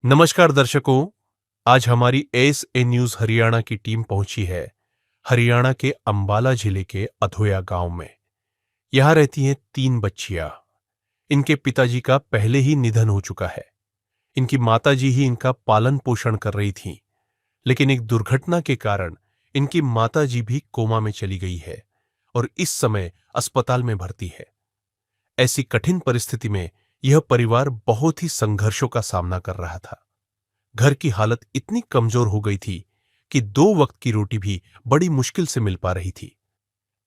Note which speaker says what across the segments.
Speaker 1: नमस्कार दर्शकों, आज हमारी एस ए न्यूज हरियाणा की टीम पहुंची है हरियाणा के अंबाला जिले के अधोया गांव में। यहां रहती हैं 3 बच्चियां। इनके पिताजी का पहले ही निधन हो चुका है। इनकी माताजी ही इनका पालन पोषण कर रही थीं, लेकिन एक दुर्घटना के कारण इनकी माताजी भी कोमा में चली गई है और इस समय अस्पताल में भर्ती है। ऐसी कठिन परिस्थिति में यह परिवार बहुत ही संघर्षों का सामना कर रहा था। घर की हालत इतनी कमजोर हो गई थी कि 2 वक्त की रोटी भी बड़ी मुश्किल से मिल पा रही थी।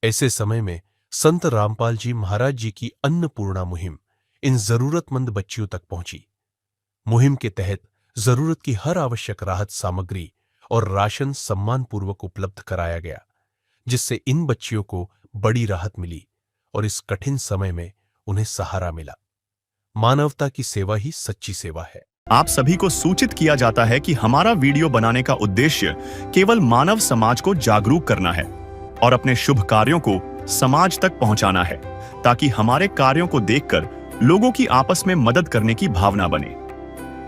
Speaker 1: ऐसे समय में संत रामपाल जी महाराज जी की अन्नपूर्णा मुहिम इन जरूरतमंद बच्चियों तक पहुंची। मुहिम के तहत जरूरत की हर आवश्यक राहत सामग्री और राशन सम्मानपूर्वक उपलब्ध कराया गया, जिससे इन बच्चियों को बड़ी राहत मिली और इस कठिन समय में उन्हें सहारा मिला। मानवता की सेवा ही सच्ची सेवा है।
Speaker 2: आप सभी को सूचित किया जाता है कि हमारा वीडियो बनाने का उद्देश्य केवल मानव समाज को जागरूक करना है और अपने शुभ कार्यों को समाज तक पहुंचाना है, ताकि हमारे कार्यों को देखकर लोगों की आपस में मदद करने की भावना बने।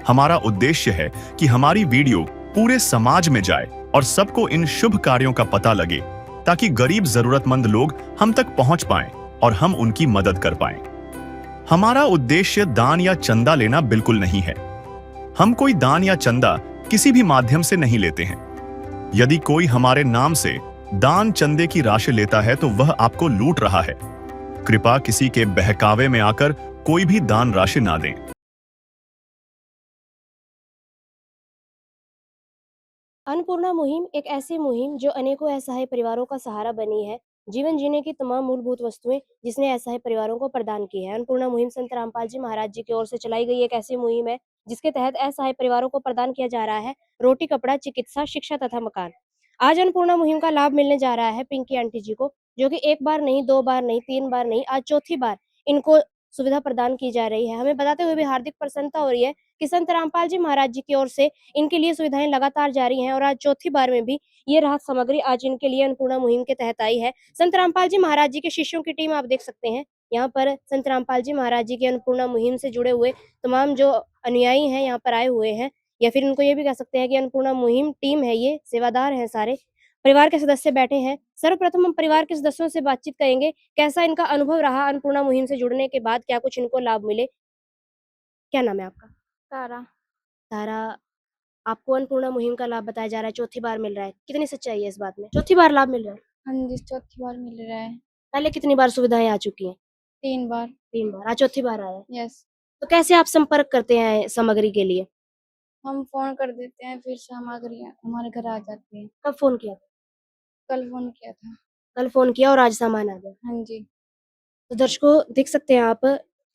Speaker 2: हमारा उद्देश्य है कि हमारी वीडियो पूरे समाज में जाए और सबको इन शुभ कार्यों का पता लगे, ताकि गरीब जरूरतमंद लोग हम तक पहुंच पाएं और हम उनकी मदद कर पाएं। हमारा उद्देश्य दान या चंदा लेना बिल्कुल नहीं है। हम कोई दान या चंदा किसी भी माध्यम से नहीं लेते हैं। यदि कोई हमारे नाम से दान चंदे की राशि लेता है तो वह आपको लूट रहा है। कृपया किसी के बहकावे में आकर कोई भी दान राशि ना दें।
Speaker 3: अन्नपूर्णा मुहिम एक ऐसी मुहिम जो अनेकों असहाय परिवारों का सहारा बनी है। जीवन जीने की तमाम मूलभूत वस्तुएं जिसने असहाय परिवारों को प्रदान की है। अन्नपूर्णा मुहिम संत रामपाल जी महाराज जी की ओर से चलाई गई एक ऐसी मुहिम है जिसके तहत असहाय परिवारों को प्रदान किया जा रहा है रोटी, कपड़ा, चिकित्सा, शिक्षा तथा मकान। आज अन्नपूर्णा मुहिम का लाभ मिलने जा रहा है पिंकी आंटी जी को, जो कि 1 बार नहीं, 2 बार नहीं, 3 बार नहीं, आज चौथी बार इनको सुविधा प्रदान की जा रही है। हमें बताते हुए भी हार्दिक प्रसन्नता हो रही है कि संत रामपाल जी महाराज जी की ओर से इनके लिए सुविधाएं लगातार जारी हैं और आज चौथी बार में भी ये राहत सामग्री आज इनके लिए अन्नपूर्णा मुहिम के तहत आई है। संत रामपाल जी महाराज जी के शिष्यों की टीम आप देख सकते हैं। यहाँ पर संत रामपाल जी महाराज जी की अन्नपूर्णा मुहिम से जुड़े हुए तमाम जो अनुयायी हैं यहाँ पर आए हुए हैं, या फिर इनको ये भी कह सकते हैं कि अन्नपूर्णा मुहिम टीम है, ये सेवादार हैं सारे। परिवार के सदस्य बैठे हैं। सर्वप्रथम हम परिवार के सदस्यों से बातचीत करेंगे, कैसा इनका अनुभव रहा अन्नपूर्णा मुहिम से जुड़ने के बाद, क्या कुछ इनको लाभ मिले। क्या नाम है आपका?
Speaker 4: तारा।
Speaker 3: तारा, आपको अन्नपूर्णा मुहिम का लाभ बताया जा रहा है, चौथी बार मिल रहा है। कितनी सच्चाई है इस बात में? चौथी बार लाभ मिल रहा है।
Speaker 4: हाँ जी, चौथी बार मिल रहा है।
Speaker 3: पहले कितनी बार सुविधाएँ आ चुकी हैं?
Speaker 4: 3 बार।
Speaker 3: 3 बार, आज चौथी बार आया है।
Speaker 4: यस।
Speaker 3: तो कैसे आप संपर्क करते हैं सामग्री के लिए?
Speaker 4: हम फ़ोन कर देते हैं, फिर सामग्री हमारे घर आ जाती है।
Speaker 3: कब फ़ोन किया था?
Speaker 4: कल फ़ोन किया था।
Speaker 3: कल फ़ोन किया और आज सामान आ गया।
Speaker 4: हाँ जी।
Speaker 3: तो दर्शकों देख सकते हैं आप,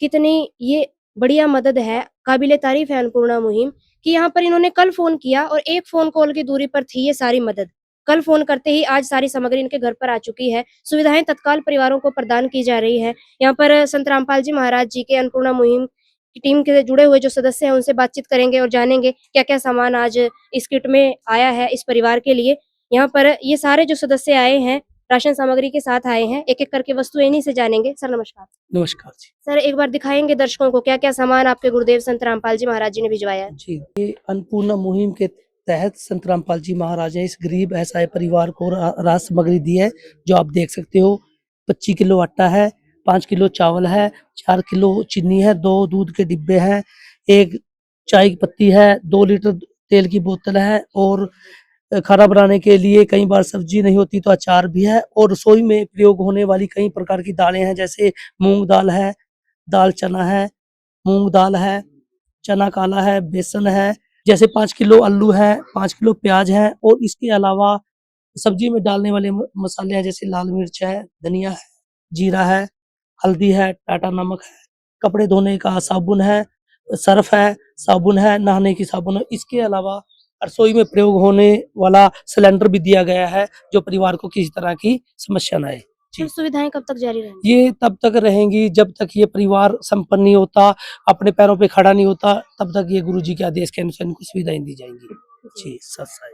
Speaker 3: कितनी ये बढ़िया मदद है, काबिल-ए-तारीफ़ है अन्नपूर्णा मुहिम कि यहाँ पर इन्होंने कल फ़ोन किया और 1 फ़ोन कॉल की दूरी पर थी ये सारी मदद। कल फ़ोन करते ही आज सारी सामग्री इनके घर पर आ चुकी है। सुविधाएँ तत्काल परिवारों को प्रदान की जा रही है। यहाँ पर संत रामपाल जी महाराज जी के अन्नपूर्णा मुहिम की टीम के जुड़े हुए जो सदस्य हैं उनसे बातचीत करेंगे और जानेंगे क्या-क्या सामान आज इस किट में आया है इस परिवार के लिए। यहाँ पर ये सारे जो सदस्य आए हैं राशन सामग्री के साथ आए हैं। एक-एक करके वस्तुएं इन्हीं से जानेंगे। सर नमस्कार।
Speaker 5: नमस्कार जी।
Speaker 3: सर एक बार दिखाएँगे दर्शकों को क्या-क्या सामान आपके गुरुदेव संत रामपाल जी महाराज जी ने भिजवाया है?
Speaker 5: जी, ये अन्नपूर्णा मुहिम के तहत संत रामपाल जी महाराज ने इस गरीब असहाय परिवार को राहत सामग्री दी है, जो आप देख सकते हो। 25 किलो आटा है, 5 किलो चावल है, 4 किलो चीनी है, 2 दूध के डिब्बे हैं, 1 चाय की पत्ती है, 2 लीटर तेल की बोतल है और खाना बनाने के लिए कई बार सब्जी नहीं होती तो अचार भी है और रसोई में प्रयोग होने वाली कई प्रकार की दालें हैं, जैसे मूँग दाल है, दाल चना है, मूँग दाल है, चना काला है, बेसन है, जैसे 5 किलो आलू है, 5 किलो प्याज है और इसके अलावा सब्जी में डालने वाले मसाले हैं, जैसे लाल मिर्च है, धनिया है, जीरा है, हल्दी है, टाटा नमक है, कपड़े धोने का साबुन है, सर्फ़ है, साबुन है, नहाने की साबुन है। इसके अलावा रसोई में प्रयोग होने वाला सिलेंडर भी दिया गया है, जो परिवार को किसी तरह की समस्या ना आए।
Speaker 3: ये सुविधाएँ कब तक जारी रहेंगी?
Speaker 5: ये तब तक रहेंगी जब तक ये परिवार संपन्न नहीं होता, अपने पैरों पे खड़ा नहीं होता, तब तक ये गुरुजी के आदेश के अनुसार इनको सुविधाएँ दी जाएँगी। जी, सत्साई।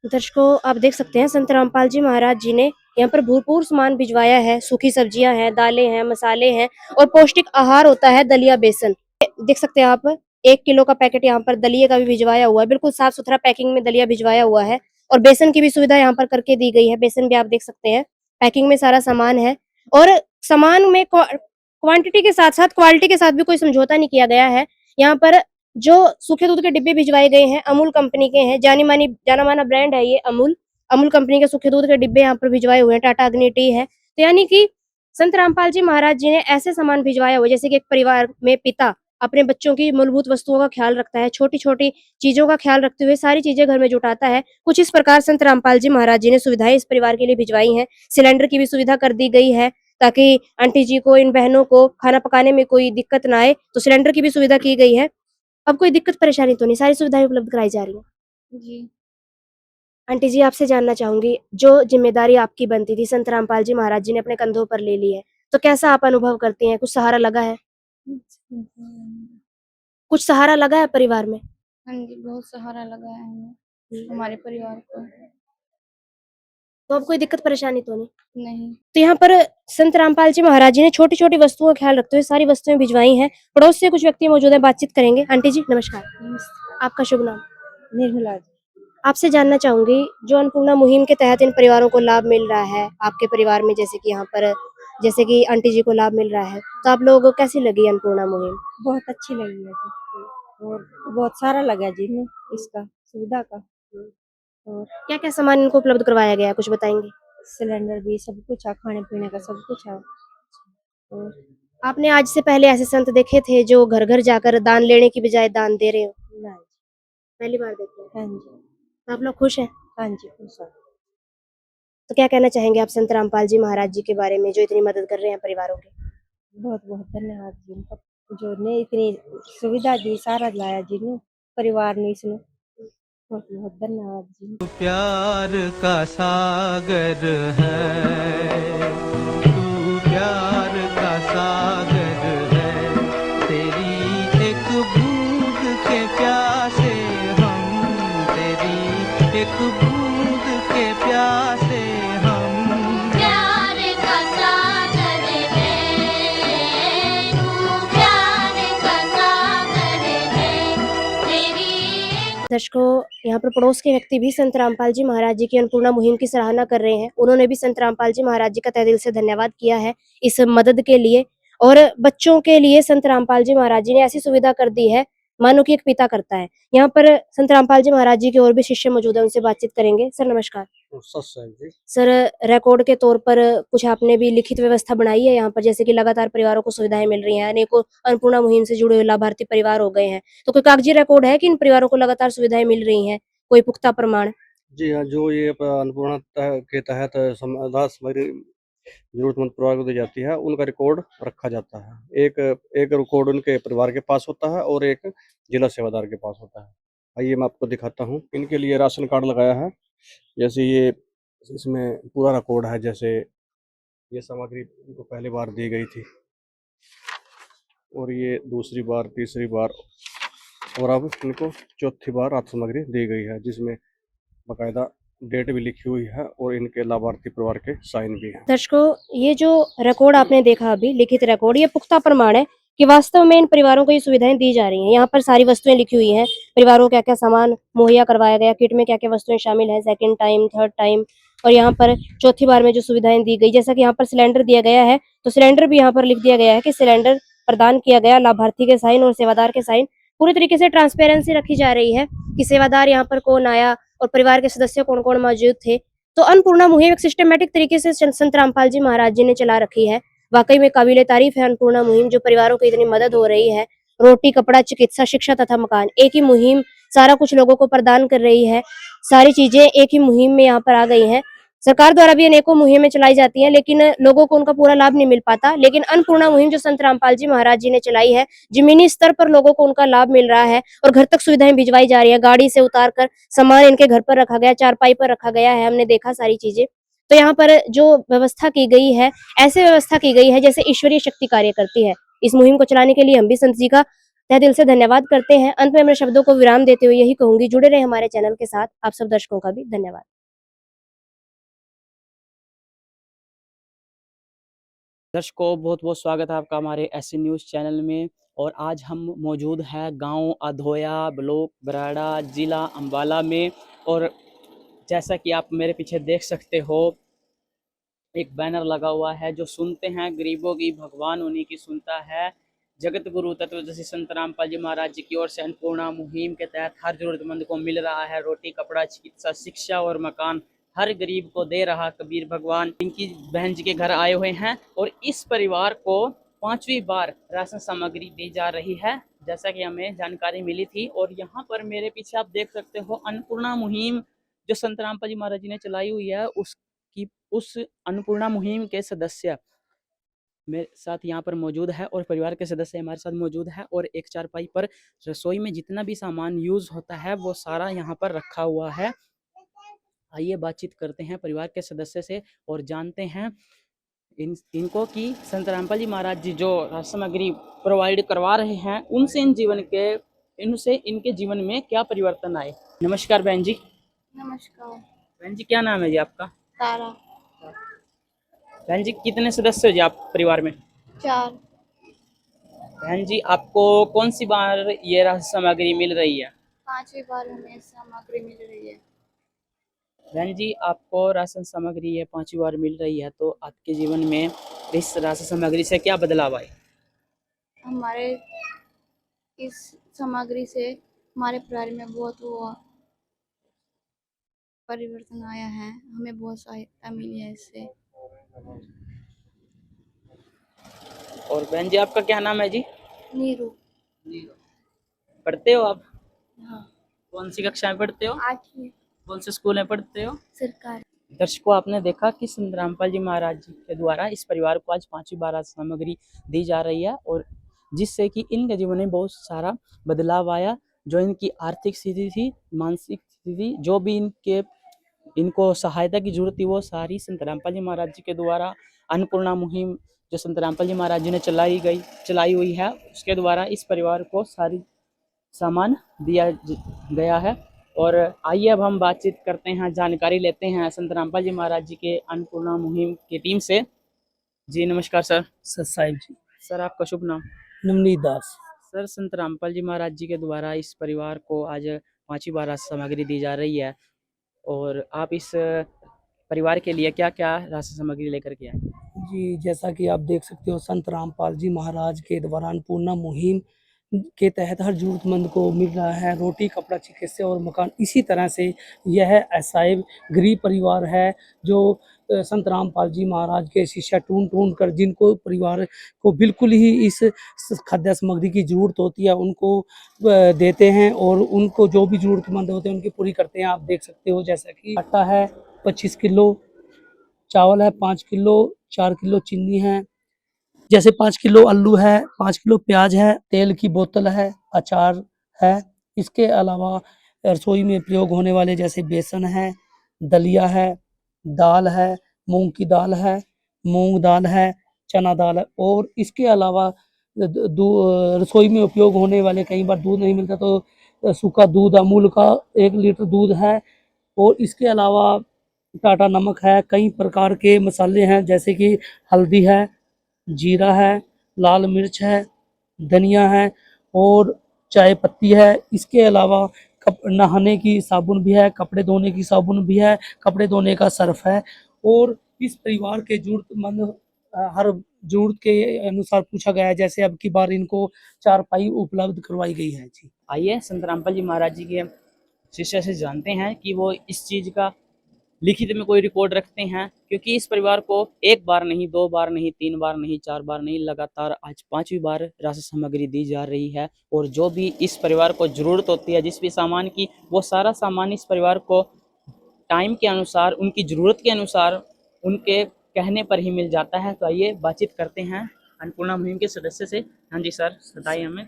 Speaker 3: दर्शकों आप देख सकते हैं संत रामपाल जी महाराज जी ने यहाँ पर भरपूर सामान भिजवाया है। सूखी सब्जियां हैं, दालें हैं, मसाले हैं और पौष्टिक आहार होता है दलिया बेसन। देख सकते हैं आप, 1 किलो का पैकेट यहाँ पर दलिये का भी भिजवाया हुआ है, बिल्कुल साफ सुथरा पैकिंग में दलिया भिजवाया हुआ है। और बेसन की भी सुविधा यहाँ पर करके दी गई है, बेसन भी आप देख सकते हैं, पैकिंग में सारा सामान है। और सामान में क्वांटिटी के साथ साथ क्वालिटी के साथ भी कोई समझौता नहीं किया गया है। यहाँ पर जो सूखे दूध के डिब्बे भिजवाए गए हैं अमूल कंपनी के हैं, जाना माना ब्रांड है ये अमूल। अमूल कंपनी के सूखे दूध के डिब्बे यहाँ पर भिजवाए हुए हैं, टाटा अग्नि टी है। तो यानी कि संत रामपाल जी महाराज जी ने ऐसे सामान भिजवाया हुआ, जैसे कि एक परिवार में पिता अपने बच्चों की मूलभूत वस्तुओं का ख्याल रखता है, छोटी-छोटी चीज़ों का ख्याल रखते हुए सारी चीज़ें घर में जुटाता है। कुछ इस प्रकार संत रामपाल जी महाराज जी ने सुविधाएँ इस परिवार के लिए भिजवाई हैं। सिलेंडर की भी सुविधा कर दी गई है, ताकि आंटी जी को, इन बहनों को खाना पकाने में कोई दिक्कत ना आए, तो सिलेंडर की भी सुविधा की गई है। अब कोई दिक्कत परेशानी तो नहीं, सारी सुविधाएँ उपलब्ध कराई जा रही हैं।
Speaker 4: जी।
Speaker 3: आंटी जी, आपसे जानना चाहूँगी, जो ज़िम्मेदारी आपकी बनती थी, संत रामपाल जी महाराज जी ने अपने कंधों पर ले ली है, तो कैसा आप अनुभव करती हैं? कुछ सहारा लगा है? कुछ सहारा लगा है परिवार में?
Speaker 4: हाँ जी, बहुत सहारा लगा है हमें, हमारे परिवार को।
Speaker 3: तो अब कोई दिक्कत परेशानी तो नहीं?
Speaker 4: नहीं।
Speaker 3: तो यहाँ पर संत रामपाल जी महाराज जी ने छोटी-छोटी वस्तुओं का ख्याल रखते हुए सारी वस्तुएँ भिजवाई हैं। पड़ोस से कुछ व्यक्ति मौजूद हैं, बातचीत करेंगे। आंटी जी, नमस्कार। आपका शुभ नाम?
Speaker 6: निर्मला जी।
Speaker 3: आपसे जानना चाहूँगी, जो अन्नपूर्णा मुहिम के तहत इन परिवारों को लाभ मिल रहा है, आपके परिवार में जैसे कि यहाँ पर जैसे कि आंटी जी को लाभ मिल रहा है, तो आप लोगों को कैसी लगी अन्नपूर्णा मुहिम?
Speaker 6: बहुत अच्छी लगी है जी और बहुत सारा लगा जी इन्हें इसका सुविधा का और
Speaker 3: क्या-क्या सामान इनको उपलब्ध करवाया गया है, कुछ बताएँगे?
Speaker 6: सिलेंडर भी सब कुछ है, खाने पीने का सब कुछ है और
Speaker 3: आपने आज से पहले ऐसे संत देखे थे जो घर-घर जाकर दान लेने की बजाय दान दे रहे हो?
Speaker 6: ना
Speaker 3: पहली बार देखे हैं।
Speaker 6: हाँ जी
Speaker 3: तो आप लोग खुश हैं?
Speaker 6: हाँ जी खुश है।
Speaker 3: तो क्या कहना चाहेंगे आप संत रामपाल जी महाराज जी के बारे में, जो इतनी मदद कर रहे हैं परिवारों की?
Speaker 6: बहुत बहुत धन्यवाद जी उनका जो ने इतनी सुविधा दी सारा लाया जी ने परिवार ने इसने बहुत बहुत धन्यवाद जी।
Speaker 7: प्यार का सागर है, तू प्यार का सागर है, तेरी एक बूंद के प्यासे हम, तेरी एक बूंद के प्यासे हम।
Speaker 8: प्यार का सागर है, तू प्यार का सागर है, तेरी।
Speaker 3: दर्शकों, यहाँ पर पड़ोस के व्यक्ति भी संत रामपाल जी महाराज जी की अन्नपूर्णा मुहिम की सराहना कर रहे हैं। उन्होंने भी संत रामपाल जी महाराज जी का तहे दिल से धन्यवाद किया है इस मदद के लिए। और बच्चों के लिए संत रामपाल जी महाराज जी ने ऐसी सुविधा कर दी है, मानो कि एक पिता करता है। यहाँ पर संत रामपाल जी महाराज जी के और भी शिष्य मौजूद हैं, उनसे बातचीत करेंगे। सर नमस्कार। सर, रिकॉर्ड के तौर पर कुछ आपने भी लिखित व्यवस्था बनाई है यहाँ पर, जैसे कि लगातार परिवारों को सुविधाएं मिल रही हैं, अनेकों अन्नपूर्णा मुहिम से जुड़े हुए लाभार्थी परिवार हो गए हैं, तो कोई कागजी रिकॉर्ड है कि इन परिवारों को लगातार सुविधाएं मिल रही हैं, कोई पुख्ता प्रमाण?
Speaker 9: जी हाँ, जो ये अन्नपूर्णा के तहत राहत सामग्री जरूरतमंद परिवार को दी जाती है, उनका रिकॉर्ड रखा जाता है। एक एक रिकॉर्ड उनके परिवार के पास होता है और एक जिला सेवादार के पास होता है। आइए मैं आपको दिखाता हूँ। इनके लिए राशन कार्ड लगाया है, जैसे ये इसमें पूरा रिकॉर्ड है, जैसे ये सामग्री इनको पहली बार दी गई थी और ये दूसरी बार, तीसरी बार और अब इनको चौथी बार राहत सामग्री दी गई है, जिसमें बाकायदा डेट भी लिखी हुई है और इनके लाभार्थी परिवार के साइन भी हैं।
Speaker 3: दर्शकों, ये जो रिकॉर्ड आपने देखा अभी, लिखित रिकॉर्ड, ये पुख्ता प्रमाण है कि वास्तव में इन परिवारों को ये सुविधाएं दी जा रही हैं। यहाँ पर सारी वस्तुएं लिखी हुई हैं, परिवारों को क्या-क्या सामान मुहैया करवाया गया, किट में क्या-क्या वस्तुएं शामिल हैं, सेकंड टाइम, थर्ड टाइम, और यहाँ पर चौथी बार में जो सुविधाएं दी गई, जैसा कि यहाँ पर सिलेंडर दिया गया है, तो सिलेंडर भी यहाँ पर लिख दिया गया है कि सिलेंडर प्रदान किया गया, लाभार्थी के साइन और सेवादार के साइन। पूरी तरीके से ट्रांसपेरेंसी रखी जा रही है कि सेवादार यहाँ पर कौन आया और परिवार के सदस्य कौन-कौन मौजूद थे। तो अन्नपूर्णा मुहिम एक सिस्टमैटिक तरीके से संत रामपाल जी महाराज जी ने चला रखी है। वाकई में काबिले तारीफ है अन्नपूर्णा मुहिम, जो परिवारों को इतनी मदद हो रही है। रोटी, कपड़ा, चिकित्सा, शिक्षा तथा मकान, एक ही मुहिम सारा कुछ लोगों को प्रदान कर रही है। सारी चीजें एक ही मुहिम में यहाँ पर आ गई हैं। सरकार द्वारा भी अनेकों मुहिमें चलाई जाती हैं, लेकिन लोगों को उनका पूरा लाभ नहीं मिल पाता। लेकिन अन्नपूर्णा मुहिम जो संत रामपाल जी महाराज जी ने चलाई है, जमीनी स्तर पर लोगों को उनका लाभ मिल रहा है और घर तक सुविधाएं भिजवाई जा रही है। गाड़ी से उतार कर सामान इनके घर पर रखा गया, चारपाई पर रखा गया है, हमने देखा सारी चीजें। तो यहाँ पर जो व्यवस्था की गई है, ऐसे व्यवस्था की गई है जैसे ईश्वरीय शक्ति कार्य करती है। इस मुहिम को चलाने के लिए हम भी संत जी का तहे दिल से धन्यवाद करते हैं। अंत में मैं शब्दों को विराम देते हुए यही कहूंगी, जुड़े रहे हमारे चैनल के साथ। आप सब दर्शकों का भी धन्यवाद।
Speaker 10: दर्शकों, बहुत बहुत स्वागत है आपका हमारे एससी न्यूज़ चैनल में। और आज हम मौजूद हैं गांव अधोया, ब्लॉक बराड़ा, ज़िला अम्बाला में। और जैसा कि आप मेरे पीछे देख सकते हो, एक बैनर लगा हुआ है, जो सुनते हैं गरीबों की भगवान उन्हीं की सुनता है। जगत गुरु तत्वदर्शी संत रामपाल जी महाराज जी की ओर से अन्नपूर्णा मुहिम के तहत हर जरूरतमंद को मिल रहा है रोटी, कपड़ा, चिकित्सा, शिक्षा और मकान। हर गरीब को दे रहा कबीर भगवान। इनकी बहन जी के घर आए हुए हैं और इस परिवार को 5वीं बार राशन सामग्री दी जा रही है, जैसा कि हमें जानकारी मिली थी। और यहाँ पर मेरे पीछे आप देख सकते हो, अन्नपूर्णा मुहिम जो संत रामपाल जी महाराज जी ने चलाई हुई है, उस अन्नपूर्णा मुहिम के सदस्य मेरे साथ यहाँ पर मौजूद है और परिवार के सदस्य हमारे साथ मौजूद है। और एक चारपाई पर रसोई में जितना भी सामान यूज होता है वो सारा यहाँ पर रखा हुआ है। आइए बातचीत करते हैं परिवार के सदस्य से और जानते हैं इनको कि संत रामपाल जी महाराज जी जो राशन सामग्री प्रोवाइड करवा रहे हैं, उनसे इनके जीवन में क्या परिवर्तन आए। नमस्कार बहन जी।
Speaker 4: नमस्कार।
Speaker 10: बहन जी क्या नाम है जी आपका।
Speaker 4: तारा।
Speaker 10: बहन जी कितने सदस्य हो जी आप परिवार में।
Speaker 4: 4।
Speaker 10: बहन जी आपको कौन सी बार ये राशन सामग्री मिल रही है।
Speaker 4: 5वीं बार हमें सामग्री मिल रही है।
Speaker 10: बहन जी आपको राशन सामग्री ये 5वीं बार मिल रही है, तो आपके जीवन में इस राशन सामग्री से क्या बदलाव आए।
Speaker 4: हमारे इस सामग्री से हमारे परिवार में बहुत वो परिवर्तन आया है, हमें बहुत सहायता मिली है इससे।
Speaker 10: और बहन जी आपका क्या नाम है जी।
Speaker 4: नीरू।
Speaker 10: पढ़ते हो आप।
Speaker 4: हाँ।
Speaker 10: कौन सी कक्षा में पढ़ते हो।
Speaker 4: 8वीं।
Speaker 10: कौन से स्कूल में पढ़ते हो।
Speaker 4: सरकार।
Speaker 10: दर्शकों आपने देखा कि संत रामपाल जी महाराज जी के द्वारा इस परिवार को आज 5वीं बार राशन सामग्री दी जा रही है, और जिससे कि इनके जीवन में बहुत सारा बदलाव आया। जो इनकी आर्थिक स्थिति थी, मानसिक स्थिति थी, जो भी इनको सहायता की जरूरत थी, वो सारी संत रामपाल जी महाराज जी के द्वारा अन्नपूर्णा मुहिम जो संत रामपाल जी महाराज जी ने चलाई हुई है, उसके द्वारा इस परिवार को सारी सामान दिया गया है। और आइए अब हम बातचीत करते हैं, जानकारी लेते हैं संत रामपाल जी महाराज जी के अन्नपूर्णा मुहिम की टीम से। जी नमस्कार सर।
Speaker 5: सर साहिब जी।
Speaker 10: सर आपका शुभ नाम।
Speaker 5: नवनीत दास।
Speaker 10: सर संत रामपाल जी महाराज जी के द्वारा इस परिवार को आज 5वीं बार राशन सामग्री दी जा रही है, और आप इस परिवार के लिए क्या क्या राशन सामग्री लेकर के आए।
Speaker 5: जी, जैसा कि आप देख सकते हो, संत रामपाल जी महाराज के द्वारा अन्नपूर्णा मुहिम के तहत हर जरूरतमंद को मिल रहा है रोटी, कपड़ा, चिकित्सा और मकान। इसी तरह से यह ऐसा गरीब परिवार है जो संत रामपाल जी महाराज के शिष्य ढूंढ कर, जिनको परिवार को बिल्कुल ही इस खाद्य सामग्री की ज़रूरत होती है, उनको देते हैं और उनको जो भी ज़रूरतमंद होते हैं उनकी पूरी करते हैं। आप देख सकते हो जैसा कि आटा है 25 किलो, चावल है 5 किलो, 4 किलो चीनी है, जैसे 5 किलो आलू है, 5 किलो प्याज है, तेल की बोतल है, अचार है। इसके अलावा रसोई में प्रयोग होने वाले जैसे बेसन है, दलिया है, दाल है, मूँग की दाल है, मूँग दाल है, चना दाल है। और इसके अलावा रसोई में उपयोग होने वाले, कई बार दूध नहीं मिलता तो सूखा दूध अमूल का 1 लीटर दूध है। और इसके अलावा टाटा नमक है, कई प्रकार के मसाले हैं जैसे कि हल्दी है, जीरा है, लाल मिर्च है, धनिया है और चाय पत्ती है। इसके अलावा नहाने की साबुन भी है, कपड़े धोने की साबुन भी है, कपड़े धोने का सर्फ है। और इस परिवार के ज़रूरतमंद हर ज़रूरत के अनुसार पूछा गया है, जैसे अब की बार इनको चारपाई उपलब्ध करवाई गई है। जी
Speaker 10: आइए संत रामपाल जी महाराज जी के शिष्य से जानते हैं कि वो इस चीज़ का लिखित में कोई रिकॉर्ड रखते हैं, क्योंकि इस परिवार को 1 बार नहीं, 2 बार नहीं, 3 बार नहीं, 4 बार नहीं, लगातार आज 5वीं बार राशन सामग्री दी जा रही है। और जो भी इस परिवार को ज़रूरत होती है जिस भी सामान की, वो सारा सामान इस परिवार को टाइम के अनुसार, उनकी ज़रूरत के अनुसार, उनके कहने पर ही मिल जाता है। तो आइए बातचीत करते हैं अन्नपूर्णा मुहिम के सदस्य से। हाँ जी सर, बताइए हमें।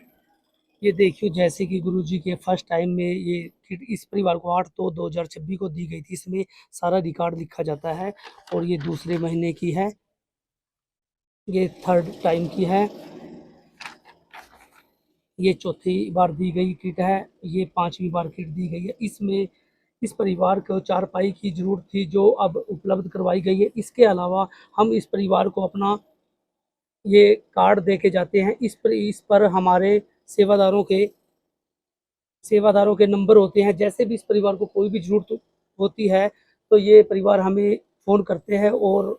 Speaker 5: ये देखिए, जैसे कि गुरुजी के फर्स्ट टाइम में ये किट इस परिवार को 8/2/2026 को दी गई थी। इसमें सारा रिकॉर्ड लिखा जाता है और ये दूसरे महीने की है, ये 3rd टाइम की है, ये 4थी बार दी गई किट है, ये 5वीं बार किट दी गई है। इसमें इस परिवार को चारपाई की ज़रूरत थी जो अब उपलब्ध करवाई गई है। इसके अलावा हम इस परिवार को अपना ये कार्ड दे के जाते हैं। इस पर हमारे सेवादारों के नंबर होते हैं। जैसे भी इस परिवार को कोई भी ज़रूरत होती है तो ये परिवार हमें फ़ोन करते हैं और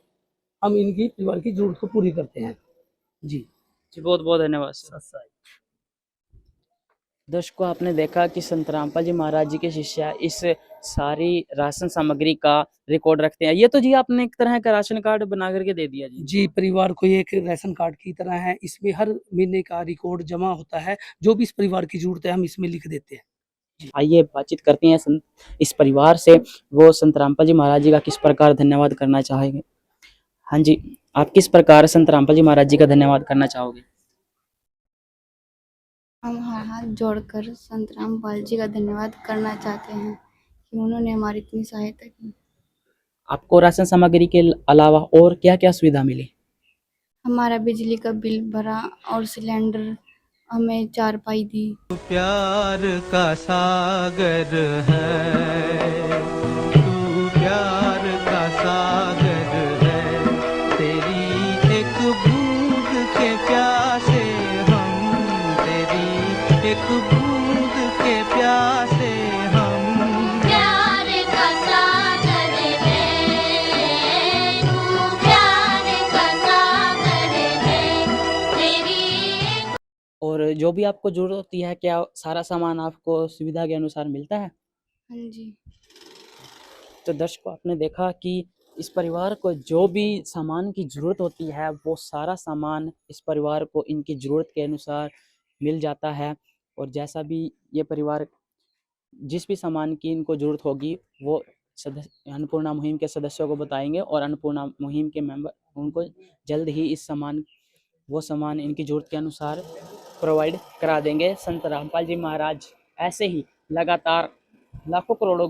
Speaker 5: हम इनकी परिवार की ज़रूरत को पूरी करते हैं। जी
Speaker 10: जी, बहुत बहुत धन्यवाद सर। दर्शकों, आपने देखा कि संत रामपाल जी महाराज जी के शिष्य इस सारी राशन सामग्री का रिकॉर्ड रखते हैं। ये तो जी आपने एक तरह का राशन कार्ड बना करके दे दिया जी।
Speaker 5: जी, परिवार को ये एक राशन कार्ड की तरह है। इसमें हर महीने का रिकॉर्ड जमा होता है। जो भी इस परिवार की ज़रूरत है हम इसमें लिख देते हैं।
Speaker 10: आइए बातचीत करते हैं इस परिवार से। वो संत रामपाल जी महाराज जी का किस प्रकार धन्यवाद करना चाहेंगे। हाँ जी, आप किस प्रकार संत रामपाल जी महाराज जी का धन्यवाद करना चाहोगे।
Speaker 4: हम हाथ जोड़कर संत रामपाल जी का धन्यवाद करना चाहते हैं कि उन्होंने हमारी इतनी सहायता की।
Speaker 10: आपको राशन सामग्री के अलावा और क्या क्या सुविधा मिली।
Speaker 4: हमारा बिजली का बिल भरा और सिलेंडर, हमें चारपाई दी।
Speaker 7: प्यार का सागर है, तू प्यार का सागर है, तेरी एक बूंद के प्यासे हम, तेरी एक बूंद के प्यासे हम।
Speaker 8: प्यार का सागर है, तू प्यार का सागर है, तेरी।
Speaker 10: और जो भी आपको जरूरत होती है, क्या सारा सामान आपको सुविधा के अनुसार मिलता है।
Speaker 4: हाँ जी।
Speaker 10: तो दर्शकों, आपने देखा कि इस परिवार को जो भी सामान की ज़रूरत होती है वो सारा सामान इस परिवार को इनकी ज़रूरत के अनुसार मिल जाता है। और जैसा भी ये परिवार जिस भी सामान की इनको ज़रूरत होगी वो अन्नपूर्णा मुहिम के सदस्यों को बताएंगे और अन्नपूर्णा मुहिम के मेंबर उनको जल्द ही वो सामान इनकी ज़रूरत के अनुसार प्रोवाइड करा देंगे। संत रामपाल जी महाराज ऐसे ही लगातार लाखों करोड़ों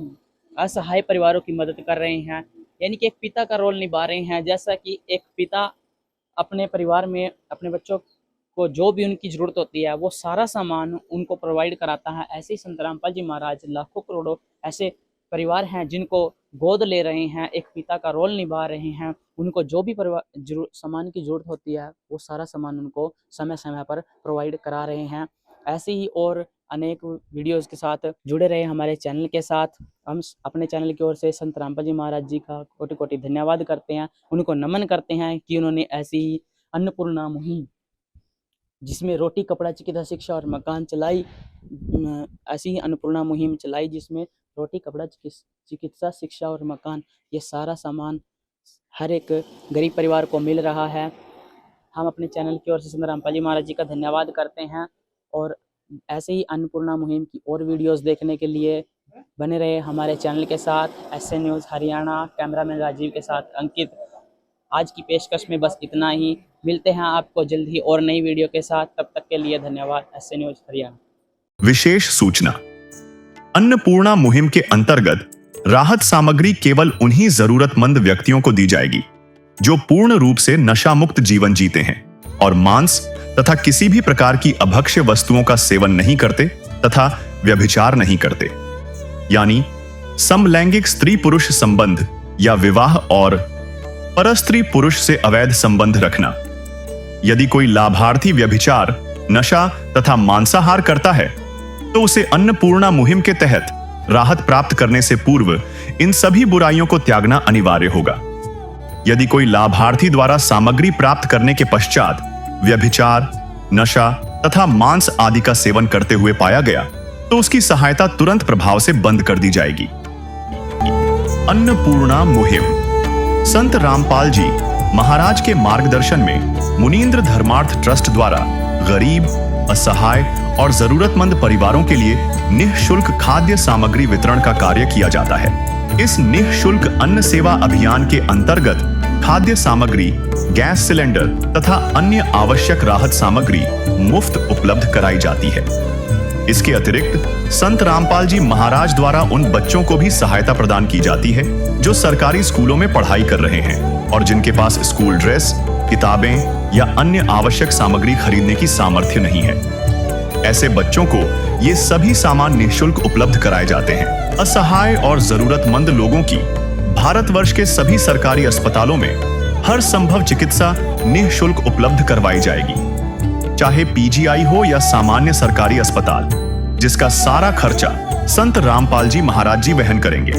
Speaker 10: असहाय परिवारों की मदद कर रहे हैं, यानी कि एक पिता का रोल निभा रहे हैं। जैसा कि एक पिता अपने परिवार में अपने बच्चों को जो भी उनकी ज़रूरत होती है वो सारा सामान उनको प्रोवाइड कराता है, ऐसे ही संत रामपाल जी महाराज लाखों करोड़ों ऐसे परिवार हैं जिनको गोद ले रहे हैं, एक पिता का रोल निभा रहे हैं। उनको जो भी सामान की ज़रूरत होती है वो सारा सामान उनको समय समय पर प्रोवाइड करा रहे हैं। ऐसे ही और अनेक वीडियोज़ के साथ जुड़े रहे हमारे चैनल के साथ। हम अपने चैनल की ओर से संत रामपाल जी महाराज जी का कोटि कोटि धन्यवाद करते हैं, उनको नमन करते हैं कि उन्होंने ऐसी ही अन्नपूर्णा मुहिम जिसमें रोटी कपड़ा चिकित्सा शिक्षा और मकान चलाई, ऐसी ही अन्नपूर्णा मुहिम चलाई जिसमें रोटी कपड़ा चिकित्सा शिक्षा और मकान ये सारा सामान हर एक गरीब परिवार को मिल रहा है। हम अपने चैनल की ओर से संत रामपाल जी महाराज जी का धन्यवाद करते हैं और ऐसे ही अन्नपूर्णा मुहिम की और वीडियोस देखने के लिए बने रहे हमारे चैनल के साथ। SA news Haryana, cameraman Rajeev के साथ अंकित। आज की पेशकश में बस इतना ही। मिलते हैं आपको जल्द ही और नई वीडियो के साथ, तब तक के लिए धन्यवाद। S A news Haryana.
Speaker 2: विशेष सूचना, अन्नपूर्णा मुहिम के अंतर्गत राहत सामग्री केवल उन्हीं जरूरतमंद व्यक्तियों को दी जाएगी जो पूर्ण रूप से नशा मुक्त जीवन जीते हैं और मांस तथा किसी भी प्रकार की अभक्ष्य वस्तुओं का सेवन नहीं करते तथा व्यभिचार नहीं करते, यानी समलैंगिक स्त्री पुरुष संबंध या विवाह और परस्त्री पुरुष से अवैध संबंध रखना। यदि कोई लाभार्थी व्यभिचार, नशा तथा मांसाहार करता है तो उसे अन्नपूर्णा मुहिम के तहत राहत प्राप्त करने से पूर्व इन सभी बुराइयों को त्यागना अनिवार्य होगा। यदि कोई लाभार्थी द्वारा सामग्री प्राप्त करने के पश्चात व्यभिचार, नशा तथा मांस आदि का सेवन करते हुए पाया गया तो उसकी सहायता तुरंत प्रभाव से बंद कर दी जाएगी। अन्नपूर्णा मुहिम संत रामपाल जी महाराज के मार्गदर्शन में मुनीन्द्र धर्मार्थ ट्रस्ट द्वारा गरीब, असहाय और जरूरतमंद परिवारों के लिए निःशुल्क खाद्य सामग्री वितरण का कार्य किया जाता है। इस निःशुल्क अन्न सेवा अभियान के अंतर्गत खाद्य सामग्री, गैस सिलेंडर तथा अन्य आवश्यक राहत सामग्री मुफ्त उपलब्ध कराई जाती है। इसके अतिरिक्त संत रामपाल जी महाराज द्वारा उन बच्चों को भी सहायता प्रदान की जाती है जो सरकारी स्कूलों में पढ़ाई कर रहे हैं और जिनके पास स्कूल ड्रेस, किताबें या अन्य आवश्यक सामग्री खरीदने की सामर्थ्य नहीं है। ऐसे बच्चों को ये सभी सामान निःशुल्क उपलब्ध कराए जाते हैं। असहाय और जरूरतमंद लोगों की भारतवर्ष के सभी सरकारी अस्पतालों में हर संभव चिकित्सा निःशुल्क उपलब्ध करवाई जाएगी, चाहे पीजीआई हो या सामान्य सरकारी अस्पताल, जिसका सारा खर्चा संत रामपाल जी महाराज जी वहन करेंगे।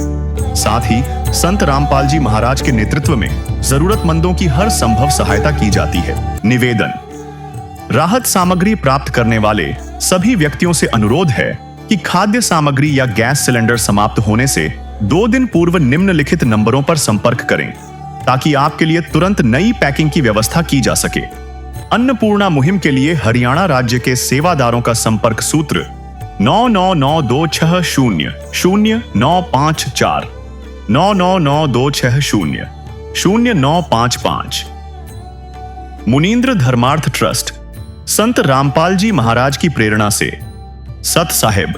Speaker 2: साथ ही संत रामपाल जी महाराज के नेतृत्व में जरूरतमंदों की हर संभव सहायता की जाती है। निवेदन: राहत सामग्री प्राप्त करने वाले सभी व्यक्तियों से अनुरोध है कि खाद्य सामग्री या गैस सिलेंडर समाप्त होने से 2 दिन पूर्व निम्नलिखित नंबरों पर संपर्क करें, ताकि आपके लिए तुरंत नई पैकिंग की व्यवस्था की जा सके। अन्नपूर्णा मुहिम के लिए हरियाणा राज्य के सेवादारों का संपर्क सूत्र 9992600954 9992600955। मुनींद्र धर्मार्थ ट्रस्ट संत रामपाल जी महाराज की प्रेरणा से सत साहिब